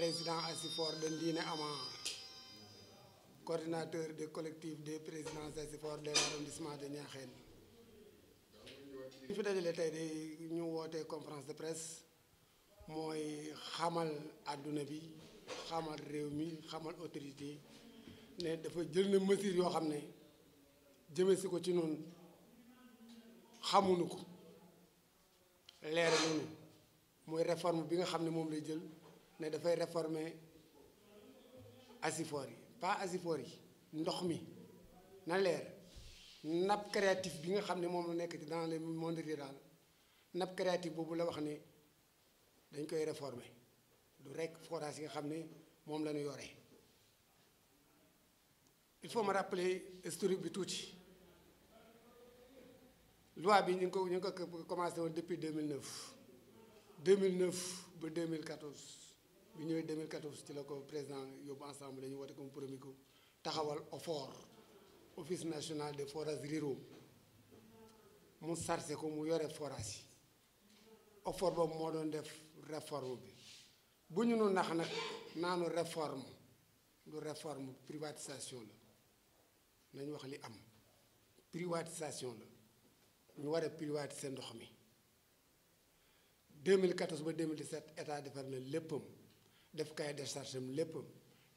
président Asifor de Ndine Amar, coordinateur du collectif des présidents Asifor de l'arrondissement de Niakhène. fi dajale tey de ñu wootee conférence de presse mooy xamal àdduna bi xamal réew mi xamal autorité ne dafa jël na mesures yoo xam ne jëme si ko ci noonu xamuñu ko leer nañu mooy réforme bi nga xam ne moom lay jël ne dafay réformer Asifor yi pas Asifor yi ndox mi na leer nappe créative bi nga xam ne moom la nekk ci dans le monde rural nappe créative boobu la wax ne dañ koy réformer du rek forage yi nga xam ne moom la ñu yoree. Il faut me rappeler historique bi tuuti loi bi ñu ngi ko commencé woon depuis 2009 ba 2014 bi ñëwee 2014 ci la ko président yóbbu ensemble la ñu woote comme premier ko taxawal OFOR office national des forages ruraux mu sarse ko mu yore forage yi OFOR boobu moo doon def réforme bi bu ñu nu nax nag naanu réforme du réforme privatisation la nañu wax li am privatisation la ñu war a privatiser ndox mi 2014 ba 2017 état defar na léppam def cahier de charge am léppam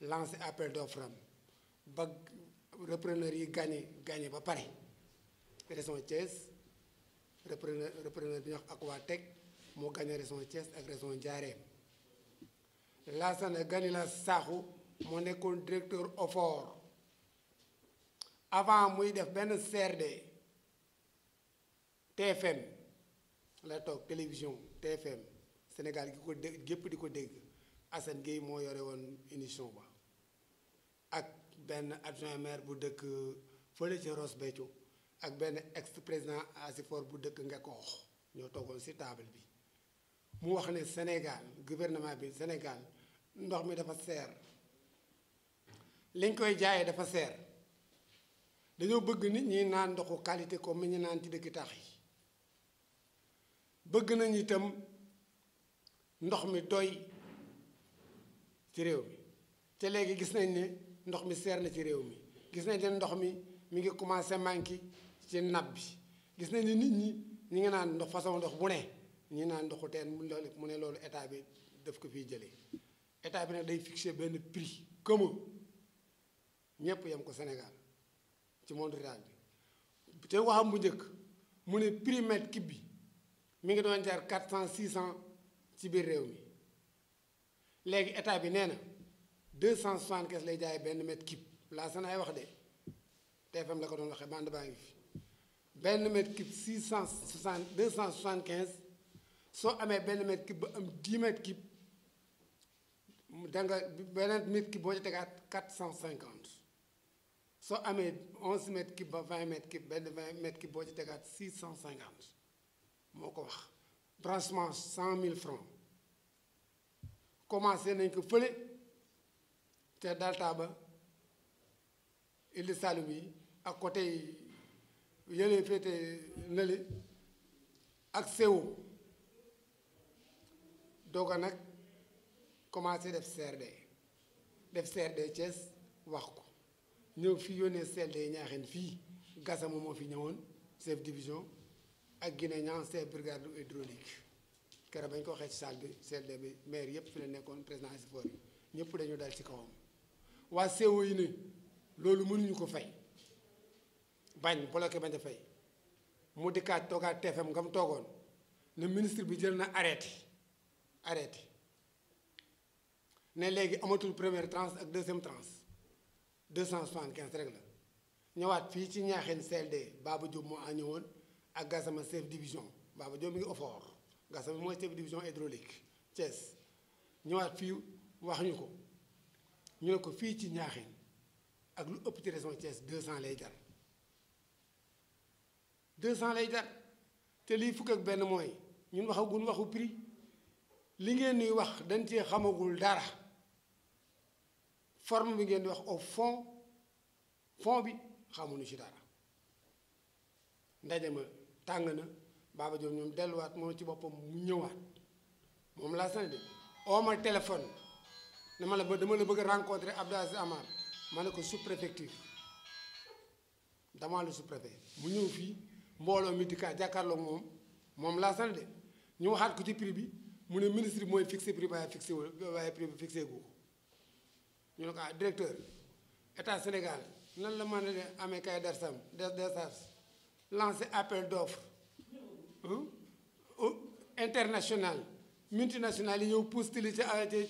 lancé appel d'offre am ba repreneur yi gagné ba pare région Thiès repreneur bi ñuy wax Aquatec moo gagné région Thiès ak région Ndiarème Lassana Ganila Sakho moo nekkoon directeur OFOR avant muy def benn CRD TFM la toog télévision TFM Sénégal gi ko dégg gépp di ko dégg Assane Gueye moo yore woon émission ba ak benn adjoint maire bu dëkk fële ci Ross Béthio ak benn ex président Asifor bu dëkk Ngekoox ñoo toogoon ci table bi mu wax ne Sénégal gouvernement bi Sénégal ndox mi dafa seer liñ koy jaayee dafa seer dañoo bëgg nit ñi naan ndoxu qualité comme ñu naan ci dëkk tax yi bëgg nañu itam ndox mi doy ci réew mi te léegi gis nañ ne ndox mi seer na ci réew mi gis nañ ne ndox mi ngi commencé manqué ci nappe bi gis nañ ne nit ñi ngi naan ndox façon ndox bu ne ñi naan ndoxu teen mu ne loolu état bi daf ko fiy jëlee état bi nag day fixé benn prix commun ñëpp yem ko Sénégal ci monde rural bi te waxam bu njëkk mu ne prix mètre cube bi mi ngi doon jar 400 600 ci biir réew mi léegi état bi nee na 275 lay jaay benn mètre cube laa sanaay wax de TFM la ko doon waxee bande baa ngi fi benn mètre cube 275 soo amee benn mètre cube ba am 10 mètre cube danga beneen mètre cube boo ci tegaat 450 soo amee 11 mètre cube ba 20 mètre cube benn 20 mètre cube boo ci tegaat 650 moo ko wax branchement 100 000 francs commencé nañ ko fële te Dalta ba Île Saloum yi ak côté yële féete nële ak Séwo doog a nag commencé def CRD Thiès wax ko ñëw fii yónnee CLD Niakhène fii Gassama moo fi ñëwoon chef division ak Guinée ñan chef brigade hydraulique keroog bañ ko waxee ci salle bi CLD bi maire yëpp fi la nekkoon président Asifor yi ñëpp dañu dal ci kawam waa Séwo yi ne loolu mënuñu ko fay bañ bloqué bañ a fay mu dikkaat toogaat TFM nga mu toogoon ne ministre bi jël na arrêté ne léegi amatul première tranche ak deuxième tranche 275 rek la ñëwaat fii ci Niakhène CLD Baba Diop moo a ñëwoon ak Gassama chef division Baba Diop mi ngi OFOR Gassama mooy chef division hydraulique Thiès ñëwaat fii wax ñu ko ñu ne ko fii ci Niakhène ak lu ëpp ci région Thiès 200 lay jar 200 lay jar te lii fukk ak benn mooy ñun waxaguñ waxu prix li ngeen ñuy wax dañ cee xamagul dara forme bi ngeen di wax au fond bi xamuñu ci dara ndaje ma tàng na Baba Diop ñoom delluwaat moom ci boppam mu ñëwaat moom laa sane de oo ma téléphone ne ma la dama la bëgg a rencontrer Abdou Aziz Amar ma ne ko sous-préfecture devant le sous-préfet mu ñëw fii mbooloo mi di ka jàkkaarloog moom laa sant de ñu waxaat ko ci prix bi mu ne ministre bi mooy fixé prix waaye fixé wu waaye prix bi fixé gu ko ñu ne ko ah directeur état Sénégal nan la mën a amee kay dersam des charges lancé appel d'offre international multinational yi ñëw postulé ci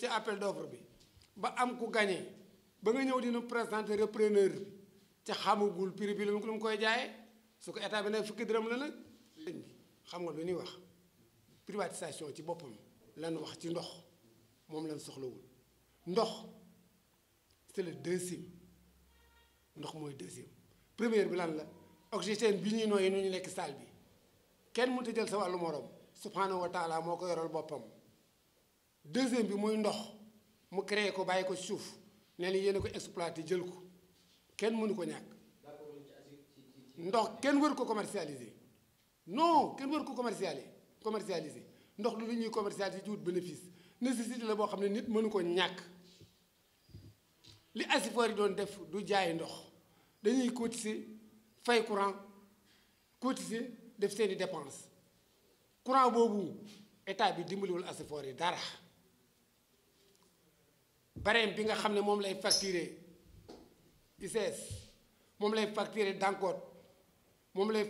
appel d'offre bi ba am ku gagné ba nga ñëw dina présenter repreneur bi ca xamagul prix bi lu mu koy jaayee su ko état bi nag fukki dërëm la nag. xam nga lu ñuy wax privatisation ci boppam lan wax ci ndox moom lan soxlawul ndox c'est le deuxième ndox mooy deuxième première bi lan la oxygène bi ñuy nooyee nu ñu nekk salle bi kenn mënut a jël sa wàllu morom subhanahu wa taala moo ko yoral boppam deuxième bi muy ndox mu créé ko bàyyi ko suuf nee na yéen a ko exploité jël ko kenn mënu ko ñàkk ndox kenn wër ko commercialiser non kenn wër ko commercialiser ndox lu ñuy commercialiser ci wut bénéfice nécessité la boo xam ne nit mënu ko ñàkk li asifor yi doon def du jaay ndox dañuy cotiser fay courant cotiser def seeni dépense courant boobu état bi dimbaliwul asifor yi dara barème bi nga xam ne moom lay facturer ICS moom lay facturer Dangote moom lay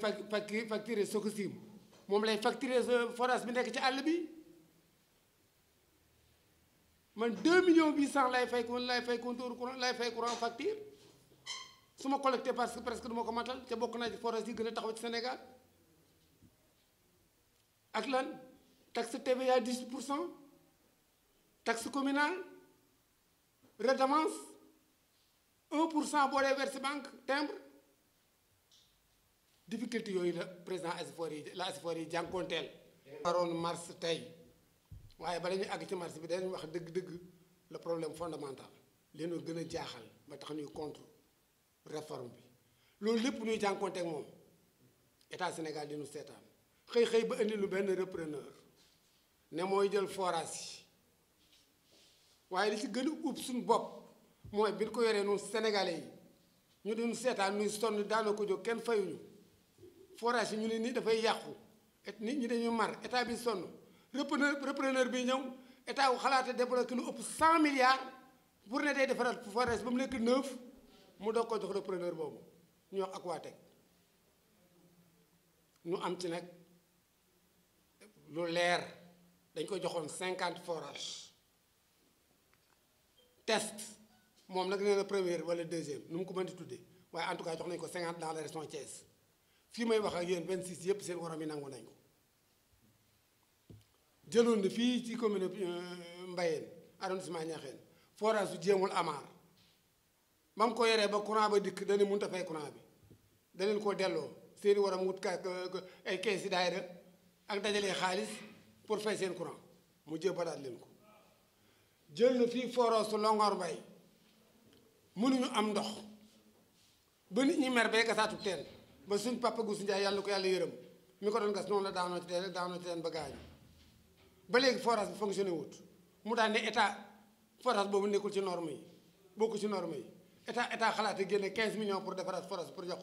facturer Sococim moom lay facturer forage bi nekk ci àll bi man 2,8 millions lay fay compteur courant lay fay courant facture su ma collecté parce que presque du ma ko matal te bokk naa ci forage yi gën a taxaw ci Sénégal ak lan taxe TVA 10%, taxe communale redevance 1% boo dee verse banque timbre difficulté yooyu la président Asifor yi jànkoonteel waroon mars tey waaye bala ñu àgg ci mars bi dañu wax dëgg-dëgg le problème fondamental leen gën a jaaxal ba tax ñuy contre réforme bi loolu lépp ñuy jànkoonteeg moom état Sénégal di ñu seetaan xëy ba indi lu benn repreneur ne mooy jël forage yi waaye li ci gën a ub suñu bopp mooy bi ñu ko yoree noonu sénégalais yi ñu duñu seetaan ñuy sonn daana ko jóg kenn fayuñu forage yi ñu ne nii dafay yàqu nit ñi dañu mar état bi sonn repreneur bi ñëw état wu xalaata débloqué lu ëpp 100 milliards pour ne day defaraat forage ba mu nekk 9 mu doog ko jox repreneur boobu ñu wax Aquatech ñu am ci nag lu leer dañ ko joxoon 50 forages test moom nag nee na première wala deuxième nu mu ko mën di tuddee waaye en tout cas jox nañ ko 50 dans la région Thiès fii may wax ak yéen 26 yëpp seen waram yi nangu nañ ko jëloon na fii ci commune Mbayeen arrondissement Niakhène forage su jéemul amaar ba mu ko yoree ba courant ba dikk dana mënut a fay courant bi da leen koo delloo seeni waram wut ay kees yi daayira ak dajalee xaalis pour fay seen courant mu jébbalaat leen ko jël na fii forage su Longhor Mbay mënuñu am ndox ba nit ñi mer bee gasaatu teen ba suñ papa Goussou Ndiaye yàlla ko yàlla yërëm mi ko doon gas noonu la daanoo ci teen ba gaañu ba léegi forage bi fonctionné wut mu daan ne état forage boobu nekkul ci norme yi bokku ci norme yi état xalaate génne 15 millions pour defaraat forage pour jox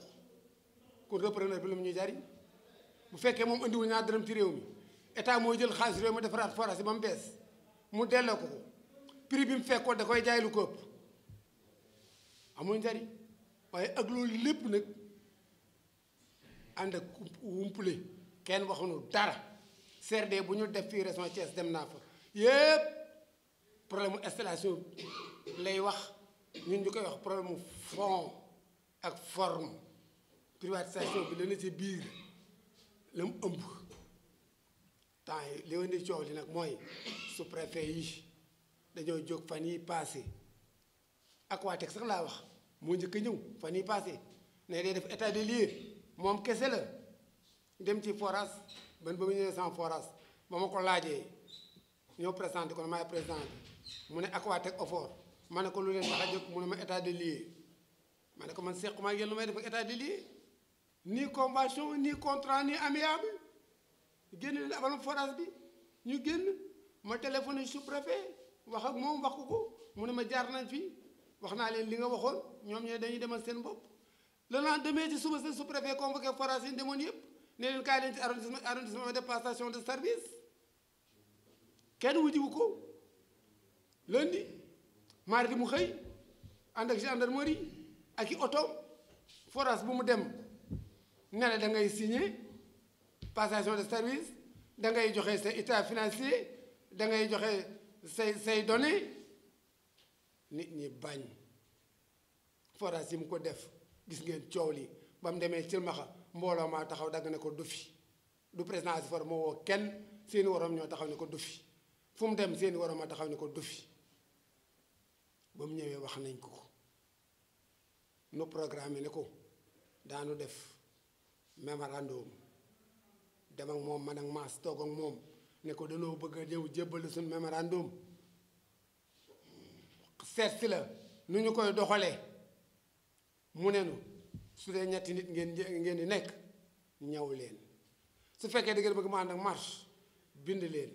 ko repreneur bi lu mu ñuy jariñ bu fekkee moom andiwu ñaar dërëm ci réew mi état mooy jël xaalis réew mi defaraat forage yi ba mu bees mu delloo ko prix bi mu fekkoon da koy jaay lu ko ëpp amul njariñ waaye ak loolu lépp nag ànd ak wumpule kenn waxuñu dara CRD bu ñu def fii région Thiès dem naa fa yépp problème mu installation lay wax ñun ñu koy wax problème mu fond ak forme privatisation bi dana ci biir la mu ëmb temps yi li indi coow li nag mooy sous-préfet yi dañoo jóg fan yi passé Aquatech sax laa wax moo njëkk a ñëw fan yi passé ne day def état des lieux moom kese la dem ci forage ba mu ñëwee sans forage ba ma ko laajee ñëw présenté ko ne maay président bi mu ne Aquatech offort ma ne ko lu leen tax a jóg mu ne ma état des lieux ma ne ko man sequma ak yéen lu may def ak état des lieux ni convention ni contrat ni amiable génn leen abal forage bi ñu génn ma téléphoné sous-préfet wax ak moom wax ko mu ne ma jaar nañ fi wax naa leen li nga waxoon ñoom ñooy dañuy demal seen bopp. le lendemain ci suba sa sous-préfet convoqué forage yi demoon yëpp ne leen kaay leen ci arrondissement de passation de service kenn wujiwu ko. lundi mardi mu xëy ànd ak gendarmerie ak i oto forage bu mu dem ne la da ngay signer passation de service da ngay joxe sa état financier da ngay joxe say données nit ñi bañ forage yi mu ko def gis ngeen coow li ba mu demee Cilmaxa mbooloo maa taxaw dagg ne ko du fi du président Asifor moo woo kenn seeni waroom ñoo taxaw ne ko du fi fu mu dem seeni waroom a taxaw ne ko du fi ba mu ñëwee wax nañ ko nu programme ne ko daanu def mémorandum dem ak moom man ak maas toog ak moom ne ko danoo bëgg a ñëw jébbal suñu mémorandum seet si la nu ñu koy doxalee mu ne nu su dee ñetti nit ngeen di nekk ñaw leen su fekkee da ngeen bëgg ma ànd ak marche bind leen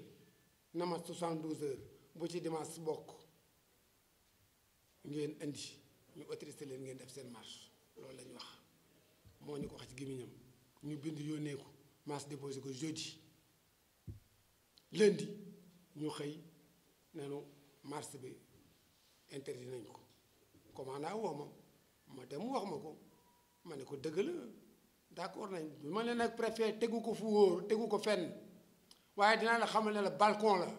na ma 72 heures bu ci dimanche bokk ngeen indi ñu autorisé leen ngeen def seen marche loolu la ñu wax moo ñu ko wax ci gémmiñam ñu bind yónnee ko marche déposé ko jeudi lundi ñu xëy nenu marche bi interdit nañ ko commandant woo ma dem wax ma ko ma ne ko dëgg la d'accord nañ ma ne nag préfet tegu ko fu wóor tegu ko fenn waaye dinaa la xamal ne la balcon la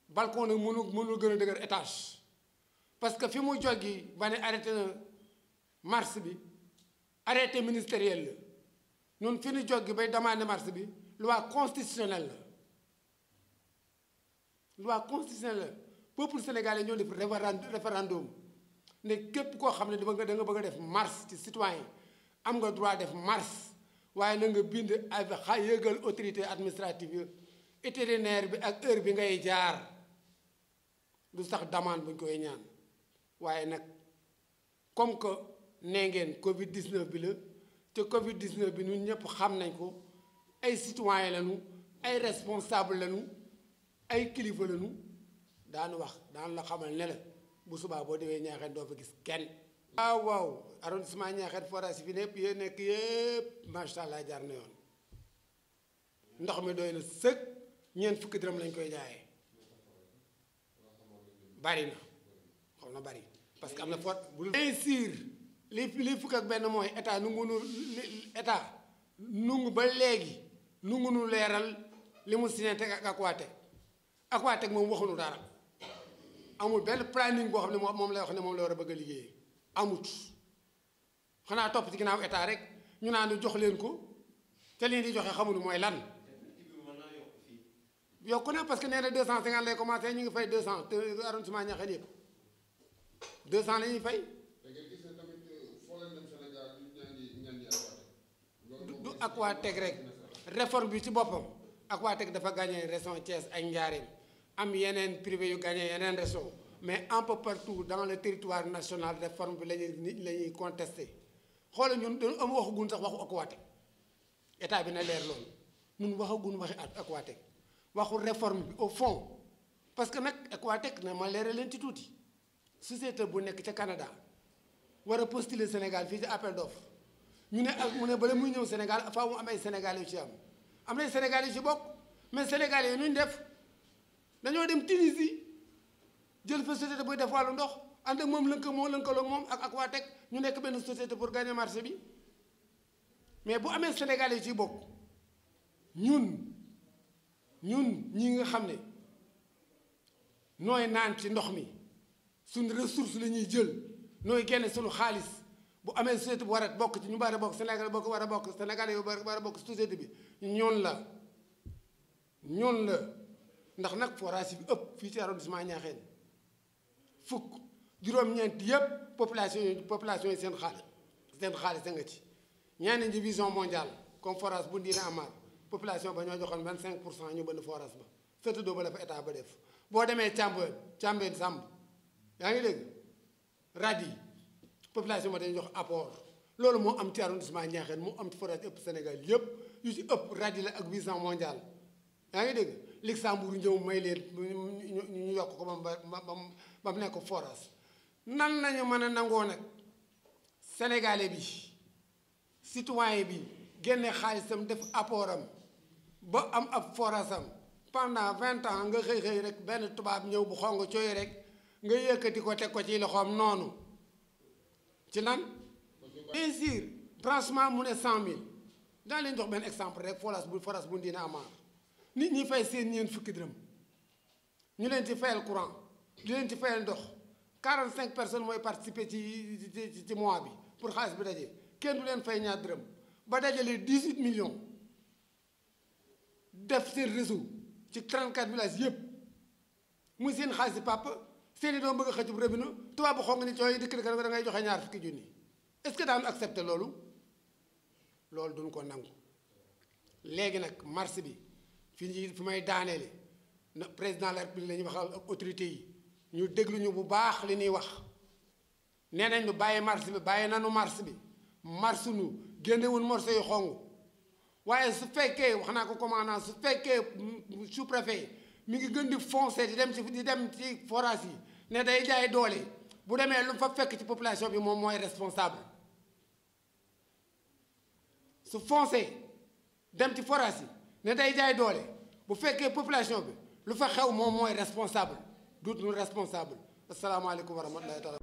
balcon nag mënul gën a dëgër étage parce que fi mu joggi ba ne arrêté na marche bi arrêté ministériel la ñun fi ñu joggi bay demandé marche bi loi constitutionnelle la loi constitutionnelle la peuple sénégalais ñoo def référendum ne képp koo xam ne da nga bëgg a def marche ci citoyen am nga droit def marche waaye na nga bind avec yëgal autorité administrative itinéraire bi ak heure bi ngay jaar du sax demande buñ koy ñaan waaye nag comme que nee ngeen Covid 19 bi la te Covid 19 bi ñun ñëpp xam nañ ko ay citoyen lañu ay responsable lañu ay kilifa lañu daanu wax daan la xamal ne la bu subaa boo demee Ñaaxeen doo fa gis kenn. waaw arrondissement Ñaaxeen forage fi nekk yéen nekk yëpp macha allah jaar na yoon ndox mi doy na sëg ñeent fukki dërëm lañ koy jaayee bari na xam na bari parce que am na fort bu réussir li fukk ak benn mooy état nungu ba léegi nungu nu leeral li mu signé teg ak Aquatech moom waxuñu dara amul benn planning boo xam ne moom lay wax ne moom la war a bëgg a liggéeyee amut xanaa topp ci ginnaaw état rek ñu naan jox leen ko te li di joxe xamuñu mooy lan. yokku na parce que nee na 250 lay commencé ñu ngi fay 200 te arrondissement Niakhène yëpp 200 la ñuy fay. du Aquatech rek réforme bi ci boppam Aquatech dafa gagné région Thiès ak Ndiarème am yeneen privé yu gagné yeneen région mais un peu partout dans le territoire national réforme bi la ñuy contesté xoolal ñun dañu am waxagun sax waxu Aquatech état bi na leer loolu ñun waxagun waxi Aquatech waxu réforme bi au fond parce que nag Aquatech na ma leeral leen ci tuuti société bu nekk ca Canada war a postuler Sénégal fii ci appel d'offre ñu ne ak mu ne bala muy ñëw Sénégal faaw mu am ay Sénégalais yu ci am na Sénégalais yu ci bokk mais Sénégalais yi nu ñu def dañoo dem Tunisie jël fa société buy def wàllu ndox ànd ak moom lëkkaloo moom ak Aquatech ñu nekk benn société pour gagner marché bi mais bu amee Sénégalais yu ci bokk ñun ñi nga xam ne nooy naan ci ndox mi suñ ressource la ñuy jël nooy génne suñu xaalis bu amee société bu war a bokk ci ñu war a bokk Sénégal bokk war a bokk Sénégalais yu war a bokk société bi ñoon la ndax nag forage bi ëpp fii ci arrondissement Niakhène fukk juróom-ñeent yëpp population yi seen xaalis a nga ci ñaani division mondiale comme forage bu Ndiina Amar population ba ñoo joxoon 25% ñu bënn forage ba surtout doo ba la fa état ba def boo demee Cambérène Samb yaa ngi dégg radi population ba dañu jox apport loolu moo am ci arrondissement Niakhène moo am ci forage ëpp Sénégal yëpp yu ci ëpp radi la ak vision mondiale yaa ngi dégg Luxembourg ñëw may leen ñu yokk ko ba mu nekk forage nan nañu mën a nangoo nag sénégalais bi citoyen bi génne xaalisam def apportam ba am ab forage am pendant 20 ans nga xëy rek benn tubaab ñëw bu xong cooy rek nga yëkkati ko teg ko ci loxoom noonu ci lan bien sûr branchement mu ne 100 000 daa leen jox benn exemple rek forage bu dina amaar nit ñi fay seen ñeent fukki dërëm ñu leen ci fayal courant di leen ci fayal ndox 45 personnes mooy participer ci mois bi pour xaalis bi daje kenn du leen fay ñaar dërëm ba dajale 18 millions def seen réseau ci 34 villages yëpp muy seen xaalis si papa seen i doom bëgg a xëcc bu rëbinu tubaab bu xong ni cooy dëkk dëkk da ngay joxe ñaar fukki junni est-ce que daan accepté loolu duñ ko nangu. léegi nag marché bi fi may daaneele na président de la république la ñuy waxal ak autorité yi ñu déglu ñu bu baax li ñuy wax nee nañ ñu bàyyi marché bi bàyyi nanu marché bi marché nu génnewul morceau yu xong waaye su fekkee wax naa ko commandant su fekkee sous-préfet mi ngi gën di foncé di dem ci forage yi ne day jaay doole bu demee lu fa fekk ci population bi moom mooy responsable su foncé dem ci forage yi ne day jaay doole bu fekkee population bi lu fa xew moom mooy responsable duut nu responsable asalaamaaleykum wa rahmatullahi taala